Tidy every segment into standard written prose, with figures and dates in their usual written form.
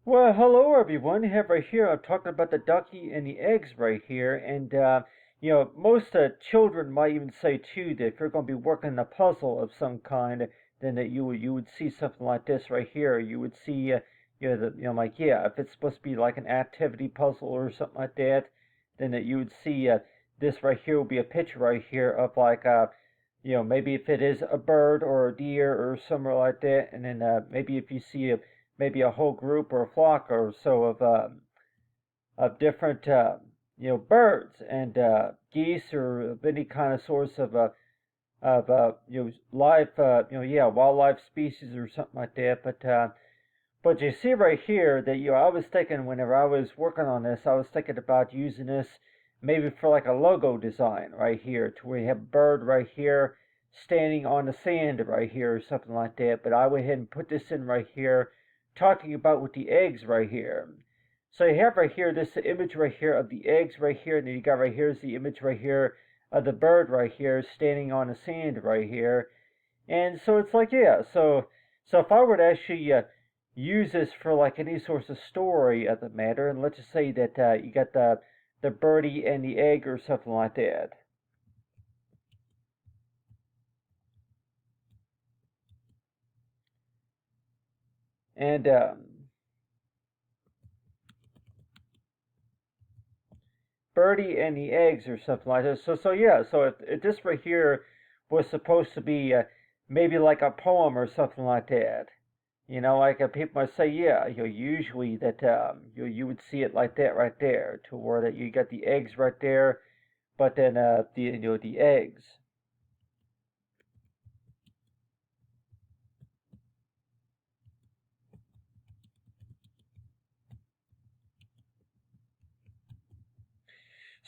Well, hello everyone. Have right here. I'm talking about the ducky and the eggs right here, and most children might even say too that if you're going to be working a puzzle of some kind, then that you would see something like this right here. You would see, like if it's supposed to be like an activity puzzle or something like that, then that you would see this right here will be a picture right here of like maybe if it is a bird or a deer or somewhere like that, and then maybe if you see maybe a whole group or a flock or so of different birds and geese or of any kind of source of life wildlife species or something like that. But you see right here that I was thinking whenever I was working on this, I was thinking about using this maybe for like a logo design right here, to where you have a bird right here standing on the sand right here or something like that. But I went ahead and put this in right here, talking about with the eggs right here. So you have right here this image right here of the eggs right here, and then you got right here is the image right here of the bird right here standing on the sand right here. And so it's like, so if I were to actually use this for like any sort of story of the matter, and let's just say that you got the birdie and the egg or something like that. And birdie and the eggs or something like that. So if this right here was supposed to be maybe like a poem or something like that. Like people might say, yeah, usually that you would see it like that right there, to where that you got the eggs right there, but then the eggs.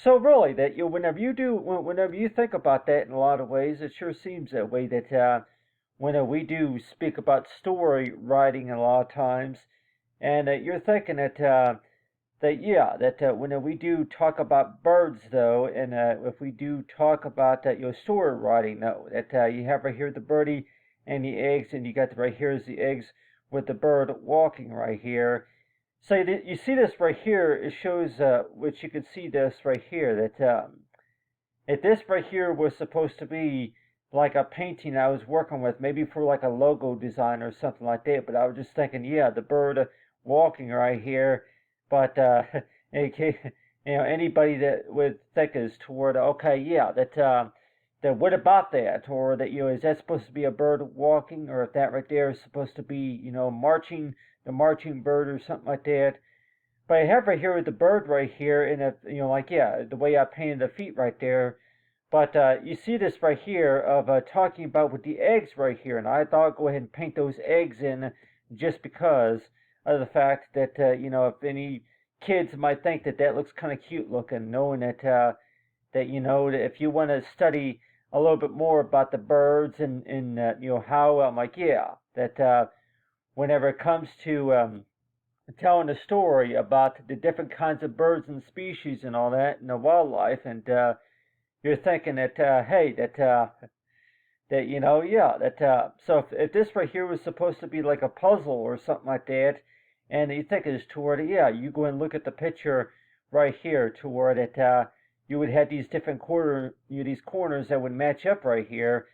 So really, that whenever you think about that in a lot of ways, it sure seems that way. That when we do speak about story writing a lot of times, and you're thinking that when we do talk about birds though, and if we do talk about your story writing though, that you have right here the birdie and the eggs, and you got right here is the eggs with the bird walking right here. So you see this right here. It shows, which you can see this right here, that if this right here was supposed to be like a painting I was working with, maybe for like a logo design or something like that. But I was just thinking, yeah, the bird walking right here. But anybody that would think is toward, okay, yeah, that what about that, or that is that supposed to be a bird walking, or if that right there is supposed to be marching, the marching bird or something like that. But I have right here with the bird right here, and like the way I painted the feet right there. But you see this right here of talking about with the eggs right here, and I thought I'd go ahead and paint those eggs in just because of the fact that if any kids might think that that looks kind of cute looking, knowing that if you want to study a little bit more about the birds and how I'm like that whenever it comes to telling a story about the different kinds of birds and species and all that and the wildlife, and you're thinking that hey that that so if this right here was supposed to be like a puzzle or something like that, and you think it's toward it, you go and look at the picture right here toward it, you would have these different these corners that would match up right here.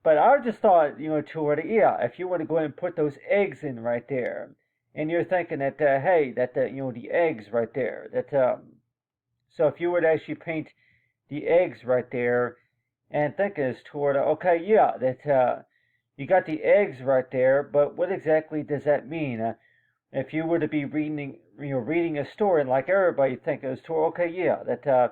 But I just thought, toward it, if you want to go ahead and put those eggs in right there, and you're thinking that hey that the eggs right there, that so if you would actually paint the eggs right there, and thinking is toward okay, that you got the eggs right there, but what exactly does that mean? If you were to be reading a story, and like everybody thinks is toward okay, that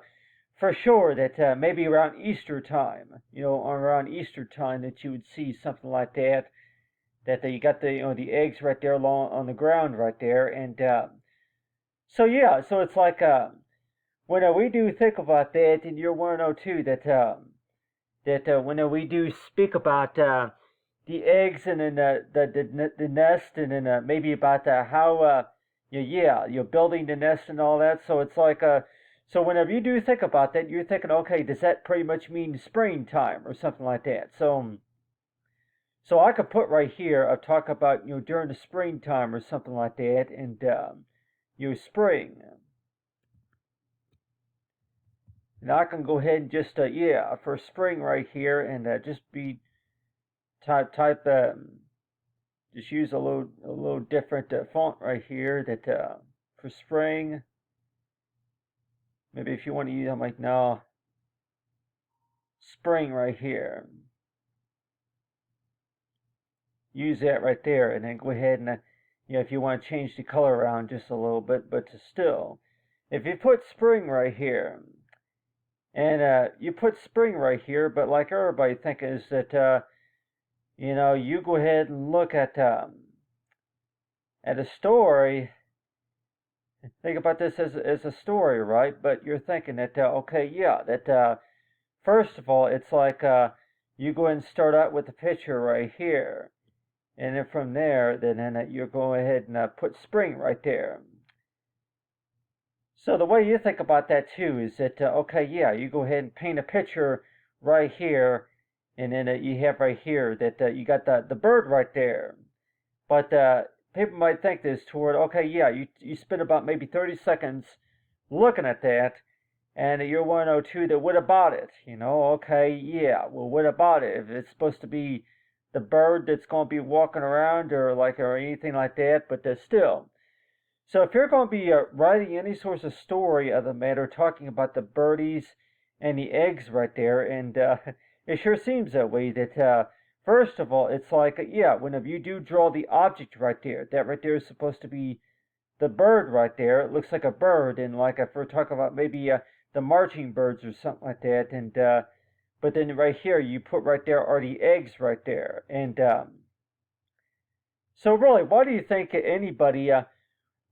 for sure that maybe around Easter time, around Easter time that you would see something like that. That you got the eggs right there along on the ground right there, and so it's like when we do think about that, and you want to know too that when we do speak about the eggs and then the nest, and then maybe about how you're building the nest and all that. So it's like so whenever you do think about that, you're thinking, okay, does that pretty much mean springtime or something like that? So I could put right here, I'll talk about, during the springtime or something like that, and, spring. And I can go ahead and just, for spring right here, and just be type, just use a little different font right here that, for spring. Maybe if you want to use, I'm like, no, spring right here. Use that right there, and then go ahead and, if you want to change the color around just a little bit, but still, if you put spring right here, and you put spring right here, but like everybody thinks is that, you go ahead and look at a story. Think about this as a story, right? But you're thinking that, okay, yeah, that first of all, it's like you go ahead and start out with the picture right here. And then from there, then you go ahead and put spring right there. So the way you think about that too is that, okay, yeah, you go ahead and paint a picture right here, and then you have right here that you got the bird right there. But people might think this toward, okay, yeah, you spend about maybe 30 seconds looking at that, and you're 102 that what about it? Okay, yeah, well, what about it? If it's supposed to be the bird that's going to be walking around or anything like that, but still. So if you're going to be writing any sort of story of the matter, talking about the birdies and the eggs right there, and it sure seems that way that first of all, it's like, yeah, whenever you do draw the object right there, that right there is supposed to be the bird right there. It looks like a bird, and like if we're talking about maybe the marching birds or something like that, and but then right here you put right there are the eggs right there, and so really, why do you think anybody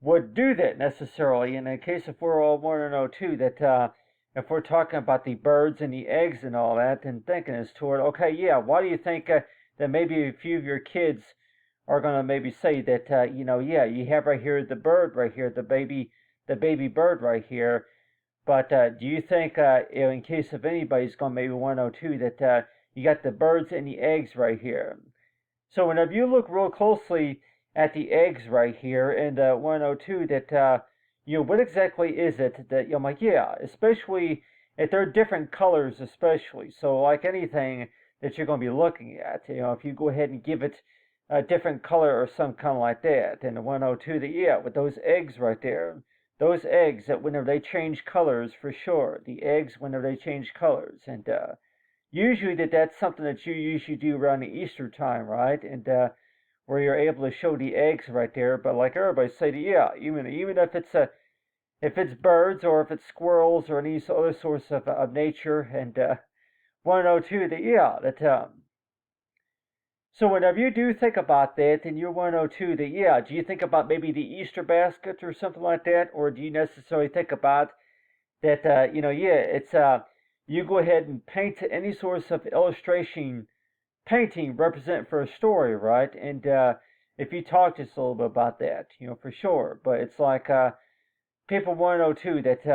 would do that necessarily? In the case if we're all 102, that if we're talking about the birds and the eggs and all that, and thinking is toward, okay, yeah, why do you think that maybe a few of your kids are going to maybe say that, yeah, you have right here the bird right here, the baby bird right here. But do you think, in case if anybody's going maybe 102, that you got the birds and the eggs right here? So whenever you look real closely at the eggs right here in 102, that what exactly is it that I'm like, yeah, especially if they're different colors, especially. So like anything that you're going to be looking at, if you go ahead and give it a different color or some kind of like that, and the 102, that yeah, with those eggs right there. Those eggs that whenever they change colors, for sure, the eggs whenever they change colors, and usually that's something that you usually do around the Easter time, right? And where you're able to show the eggs right there. But like everybody say, yeah, even if it's birds or if it's squirrels or any other source of nature, and 102, that yeah, that so whenever you do think about that, then you're 102 that, yeah, do you think about maybe the Easter basket or something like that? Or do you necessarily think about that, yeah, it's, you go ahead and paint any source of illustration, painting represent for a story, right? And if you talk just a little bit about that, for sure. But it's like people 102 that,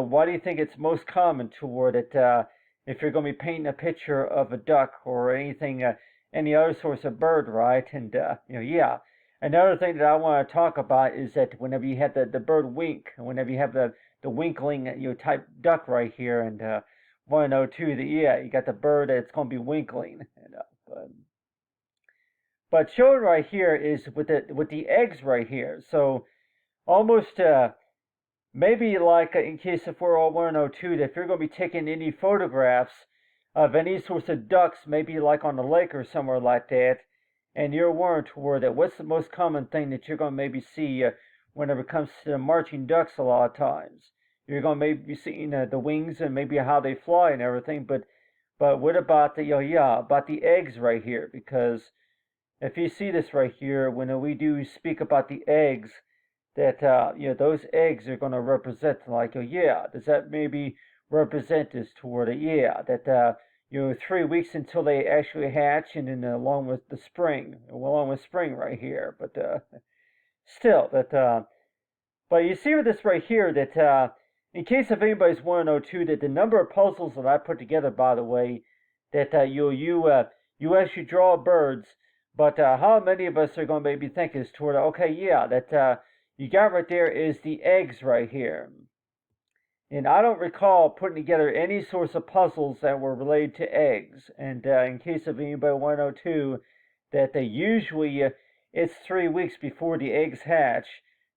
why do you think it's most common toward it? If you're going to be painting a picture of a duck or anything, any other source of bird, right? And yeah. Another thing that I want to talk about is that whenever you have the bird wink, whenever you have the winkling, type duck right here, and 102, that yeah, you got the bird that's going to be winkling. But shown right here is with the eggs right here. So almost maybe like in case if we're all 102, that if you're going to be taking any photographs of any sorts of ducks, maybe like on the lake or somewhere like that, and you're warned toward that, what's the most common thing that you're going to maybe see whenever it comes to marching ducks a lot of times? You're going to maybe be seeing the wings and maybe how they fly and everything, but what about the, about the eggs right here? Because if you see this right here, when we do speak about the eggs, that those eggs are going to represent like, yeah, does that maybe represent this toward it? Yeah, that 3 weeks until they actually hatch, and then along with spring right here. But still, that but you see with this right here that in case if anybody's 102, that the number of puzzles that I put together, by the way, that you actually draw birds, but how many of us are going to maybe think is toward, okay, yeah, that you got right there is the eggs right here. And I don't recall putting together any sorts of puzzles that were related to eggs. And in case of anybody 102, that they usually it's 3 weeks before the eggs hatch.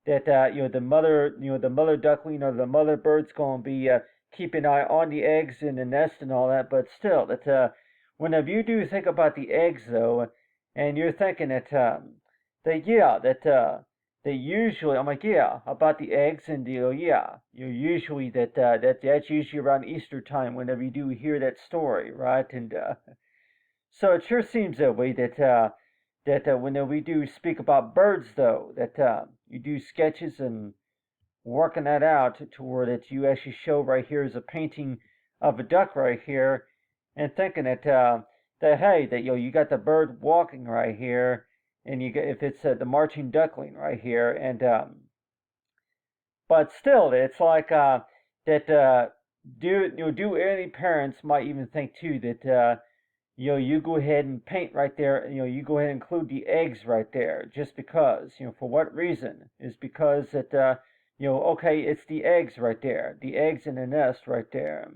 That the mother duckling or the mother bird's going to be keeping an eye on the eggs in the nest and all that. But still, that whenever you do think about the eggs though, and you're thinking that yeah that they usually, I'm like, yeah, about the eggs, and yeah, you usually that's usually around Easter time whenever you do hear that story, right? And so it sure seems that way that when we do speak about birds, though, that you do sketches and working that out to where that you actually show right here is a painting of a duck right here, and thinking that hey, that you got the bird walking right here, and you get if it's the marching duckling right here, and but still, it's like that. Do any parents might even think too that you go ahead and paint right there. You go ahead and include the eggs right there, just because. For what reason? Is because that okay, it's the eggs right there, the eggs in the nest right there.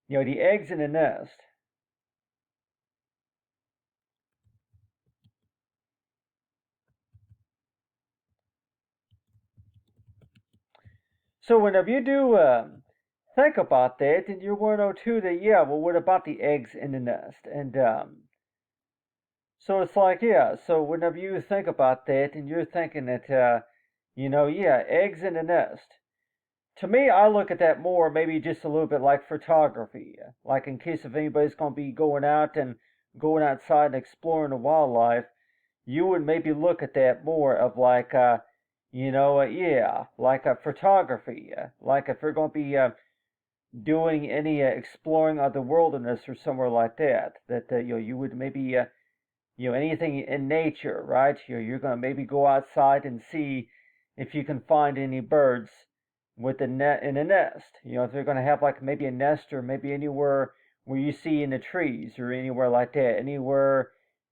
The eggs in the nest. So whenever you do think about that, and you want to know too that yeah, well, what about the eggs in the nest? And so it's like yeah, so whenever you think about that, and you're thinking that yeah, eggs in the nest. To me, I look at that more maybe just a little bit like photography, like in case if anybody's going to be going out and going outside and exploring the wildlife, you would maybe look at that more of like yeah, like a photography, like if you're going to be doing any exploring of the wilderness or somewhere like that, that you would maybe anything in nature, right? You're going to maybe go outside and see if you can find any birds with a net in a nest. If they're going to have like maybe a nest or maybe anywhere where you see in the trees or anywhere like that, anywhere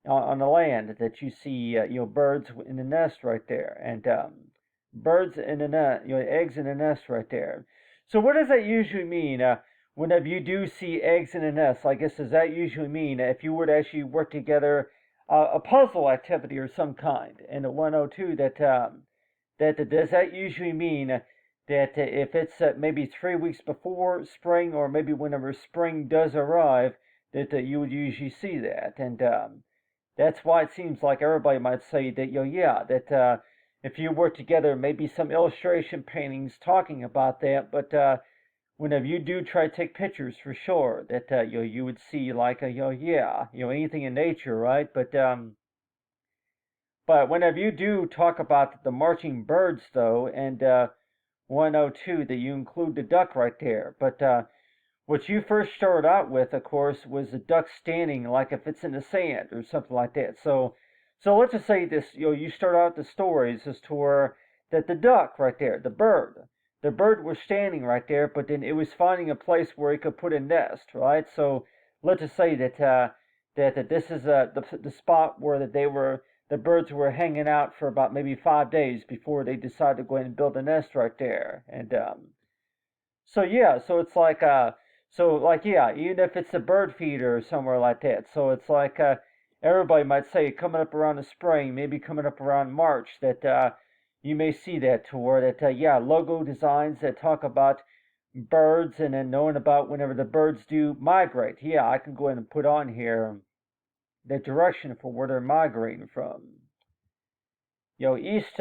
on the land that you see birds in the nest right there, and birds in the nest, eggs in the nest right there. So what does that usually mean? Whenever you do see eggs in a nest, I guess does that usually mean if you were to actually work together a puzzle activity or some kind? And at 102, that does that usually mean that if it's maybe 3 weeks before spring, or maybe whenever spring does arrive, that you would usually see that, and that's why it seems like everybody might say that yeah, that if you work together, maybe some illustration paintings talking about that, but whenever you do try to take pictures, for sure that you would see like yeah, anything in nature, right? But whenever you do talk about the marching birds, though, and 102, that you include the duck right there. But what you first started out with, of course, was the duck standing like if it's in the sand or something like that. So let's just say this, you start out the stories as to where that the duck right there, the bird was standing right there, but then it was finding a place where it could put a nest, right? So let's just say that this is the spot where that the birds were hanging out for about maybe 5 days before they decided to go ahead and build a nest right there. And so yeah, so like yeah, even if it's a bird feeder or somewhere like that, so it's like everybody might say coming up around the spring, maybe coming up around March, that you may see that to where that yeah, logo designs that talk about birds, and then knowing about whenever the birds do migrate. Yeah, I can go ahead and put on here the direction for where they're migrating from. East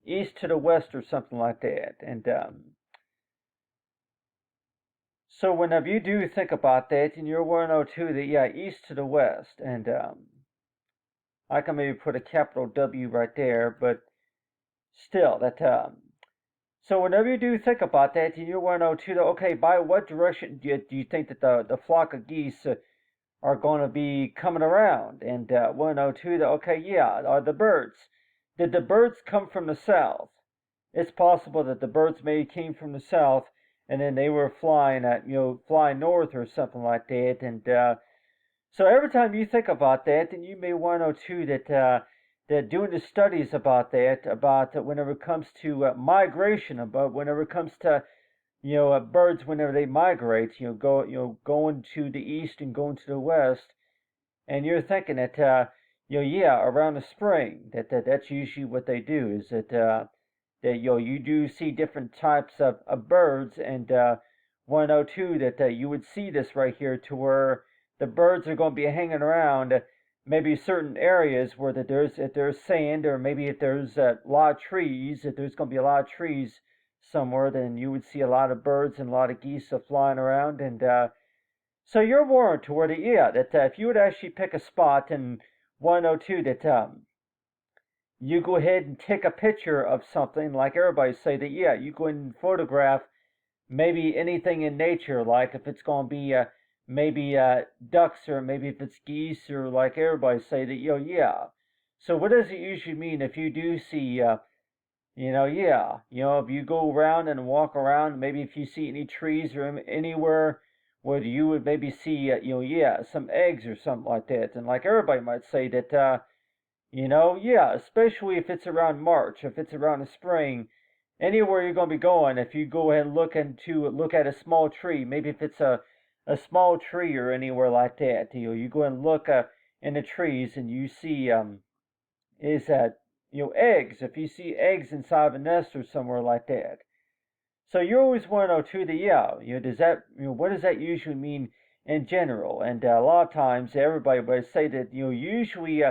east to the west or something like that. And so whenever you do think about that, and you're 102, that yeah, east to the west, and I can maybe put a capital W right there, but still that so whenever you do think about that, and you're 102, okay, by what direction do you think that the flock of geese are going to be coming around? And 102, okay, yeah, are the birds. Did the birds come from the south? It's possible that the birds maybe came from the south, and then they were flying at flying north or something like that, and so every time you think about that, then you may want to know too that doing the studies about that, about whenever it comes to migration, about whenever it comes to birds whenever they migrate, going to the east and going to the west, and you're thinking that yeah, around the spring that's usually what they do is that you do see different types of birds, and 102 that you would see this right here to where the birds are going to be hanging around maybe certain areas where that if there's sand, or maybe if there's a lot of trees, if there's going to be a lot of trees somewhere, then you would see a lot of birds and a lot of geese flying around, and so you're warned to where yeah, that if you would actually pick a spot in 102 that you go ahead and take a picture of something, like everybody say that yeah, you go and photograph maybe anything in nature, like if it's going to be maybe ducks, or maybe if it's geese, or like everybody say that yeah. So what does it usually mean if you do see yeah, if you go around and walk around, maybe if you see any trees or anywhere where you would maybe see yeah, some eggs or something like that, and like everybody might say that yeah, especially if it's around March, if it's around the spring, anywhere you're going to be going, if you go ahead and look at a small tree, maybe if it's a small tree or anywhere like that, you go and look in the trees, and you see is that eggs. If you see eggs inside of a nest or somewhere like that, so you always want to know too that yeah, does that what does that usually mean in general? And a lot of times everybody would say that usually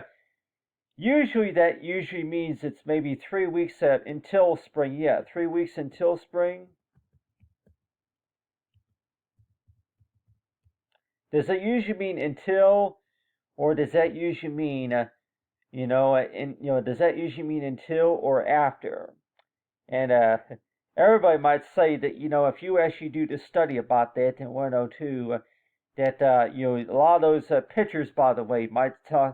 that usually means it's maybe 3 weeks until spring. Yeah, 3 weeks until spring. Does that usually mean until, or does that usually mean does that usually mean until or after? And everybody might say that if you actually do the study about that in 102, that a lot of those pictures, by the way, might tell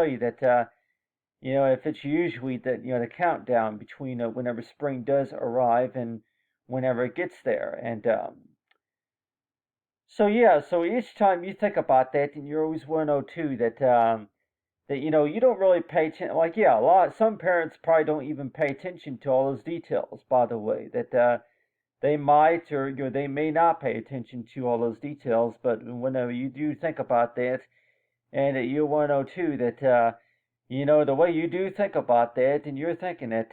you that if it's usually that the countdown between whenever spring does arrive and whenever it gets there, and so yeah, so each time you think about that, and you're always 102 that you don't really pay attention. Like yeah, some parents probably don't even pay attention to all those details. By the way, that they might, or they may not pay attention to all those details. But whenever you do think about that, and you 102 that the way you do think about that, and you're thinking that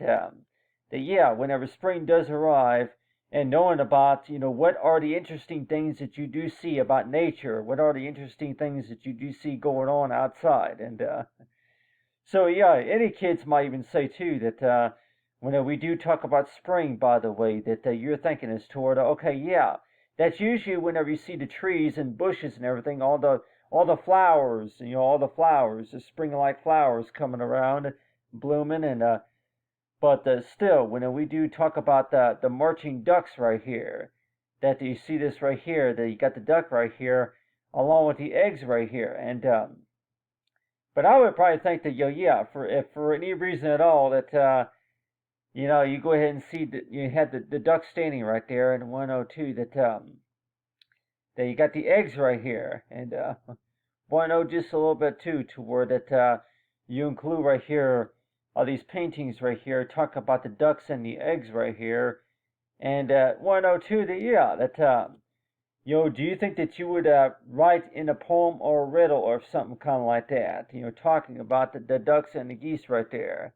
yeah, whenever spring does arrive, and knowing about what are the interesting things that you do see about nature, what are the interesting things that you do see going on outside, and so yeah, any kids might even say too that when we do talk about spring, by the way, that you're thinking is toward okay, yeah, that's usually whenever you see the trees and bushes and everything, all the flowers, all the flowers, the spring-like flowers coming around, blooming, and but still, when we do talk about the marching ducks right here, that you see this right here, that you got the duck right here, along with the eggs right here, and but I would probably think that yeah, for if for any reason at all that you go ahead and see that you had the duck standing right there in 102 that you got the eggs right here, and 102 just a little bit too to where that you include right here all these paintings right here talk about the ducks and the eggs right here, and 102 that yeah that do you think that you would write in a poem or a riddle or something kind of like that? Talking about the ducks and the geese right there,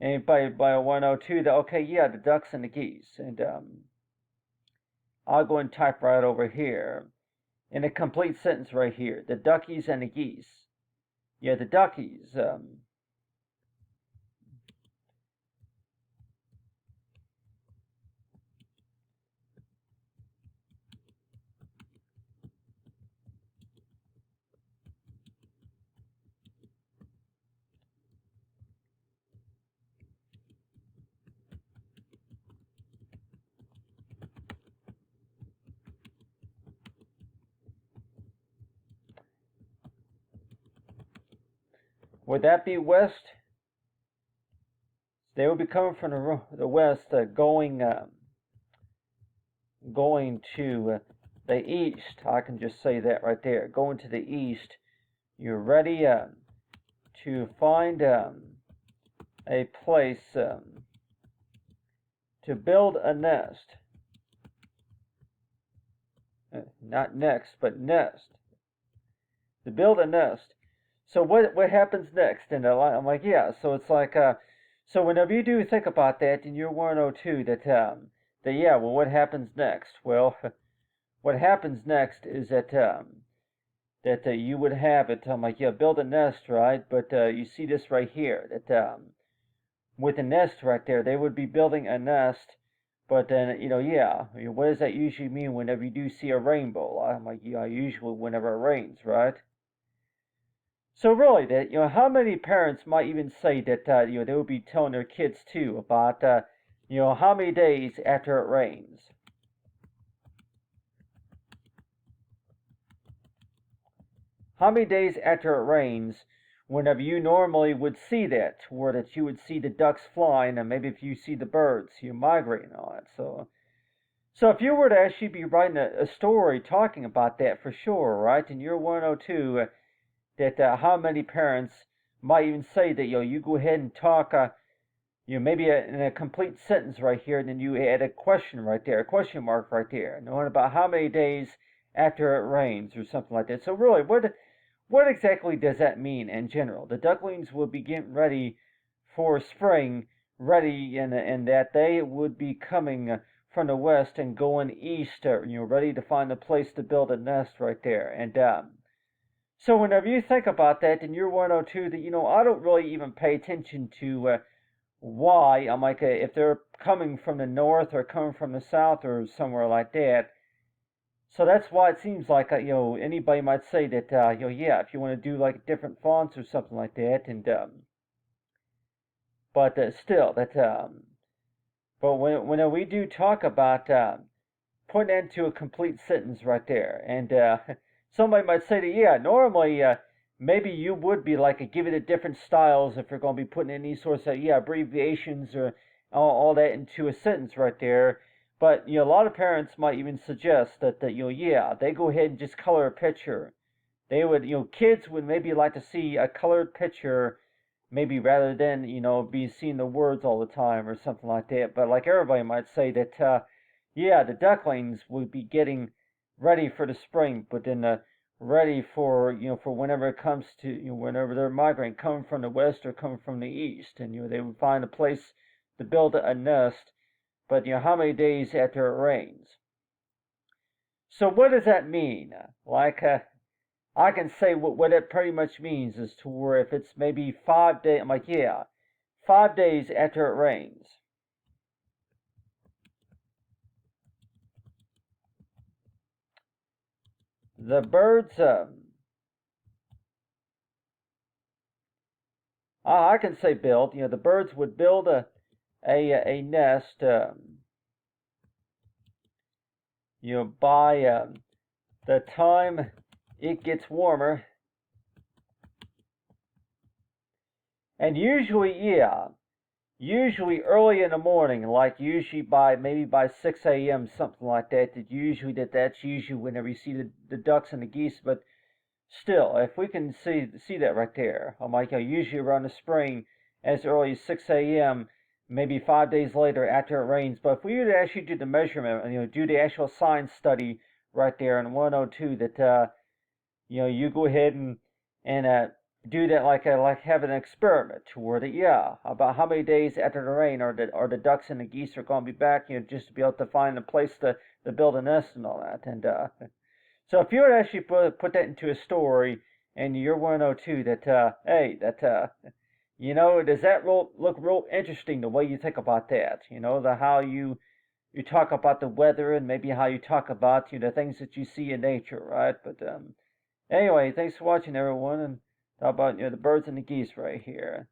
and by 102, that okay, yeah, the ducks and the geese, and I'll go and type right over here in a complete sentence right here: the duckies and the geese. Yeah, the duckies. Would that be west? They would be coming from the west, going going to the east, I can just say that right there. Going to the east, you're ready to find a place to build a nest. Not next, but nest. To build a nest. So what happens next? And I'm like, yeah. So it's like so whenever you do think about that, and you're 102, that yeah. Well, what happens next? Well, what happens next is that you would have it. I'm like, yeah, build a nest, right? But you see this right here that with a nest right there, they would be building a nest. But then, yeah, what does that usually mean whenever you do see a rainbow? I'm like, yeah, usually whenever it rains, right? So really, that how many parents might even say that they would be telling their kids too about how many days after it rains? How many days after it rains, whenever you normally would see that, where that you would see the ducks flying, and maybe if you see the birds, you're migrating on it. So if you were to actually be writing a story talking about that for sure, right? And you're 102, that how many parents might even say that you go ahead and talk maybe in a complete sentence right here, and then you add a question right there, a question mark right there, knowing about how many days after it rains or something like that. So really, what exactly does that mean in general? The ducklings will be getting ready for spring, ready, and that they would be coming from the west and going east, ready to find a place to build a nest right there. And so whenever you think about that, and you're 102, that I don't really even pay attention to why. I'm like, if they're coming from the north or coming from the south or somewhere like that. So that's why it seems like anybody might say that yeah, if you want to do like different fonts or something like that, and but still that but when we do talk about putting that into a complete sentence right there, and somebody might say that yeah, normally maybe you would be like give it different styles if you're going to be putting any sorts of abbreviations or all that into a sentence right there. But a lot of parents might even suggest that yeah, they go ahead and just color a picture. They would kids would maybe like to see a colored picture, maybe rather than be seeing the words all the time or something like that. But like everybody might say that yeah, the ducklings would be getting ready for the spring, but then ready for for whenever it comes to whenever they're migrating, coming from the west or coming from the east, and they would find a place to build a nest. But how many days after it rains? So what does that mean? Like I can say what it pretty much means is to where if it's maybe 5 days, I'm like yeah, 5 days after it rains. The birds, I can say build. The birds would build a nest. By the time it gets warmer, and usually early in the morning, like usually maybe by 6 a.m. something like that. That's usually whenever you see the ducks and the geese, but still, if we can see that right there, I'm like usually around the spring, as early as 6 a.m., maybe 5 days later after it rains. But if we were to actually do the measurement, do the actual science study right there in 102, that you go ahead and do that like have an experiment where yeah, about how many days after the rain are the ducks and the geese are going to be back, just to be able to find a place to build a nest and all that. And so if you would actually put that into a story, and you're 102, that hey, that does that look real interesting the way you think about that? The how you talk about the weather, and maybe how you talk about the things that you see in nature, right? But anyway, thanks for watching, everyone, and talk about the birds and the geese right here.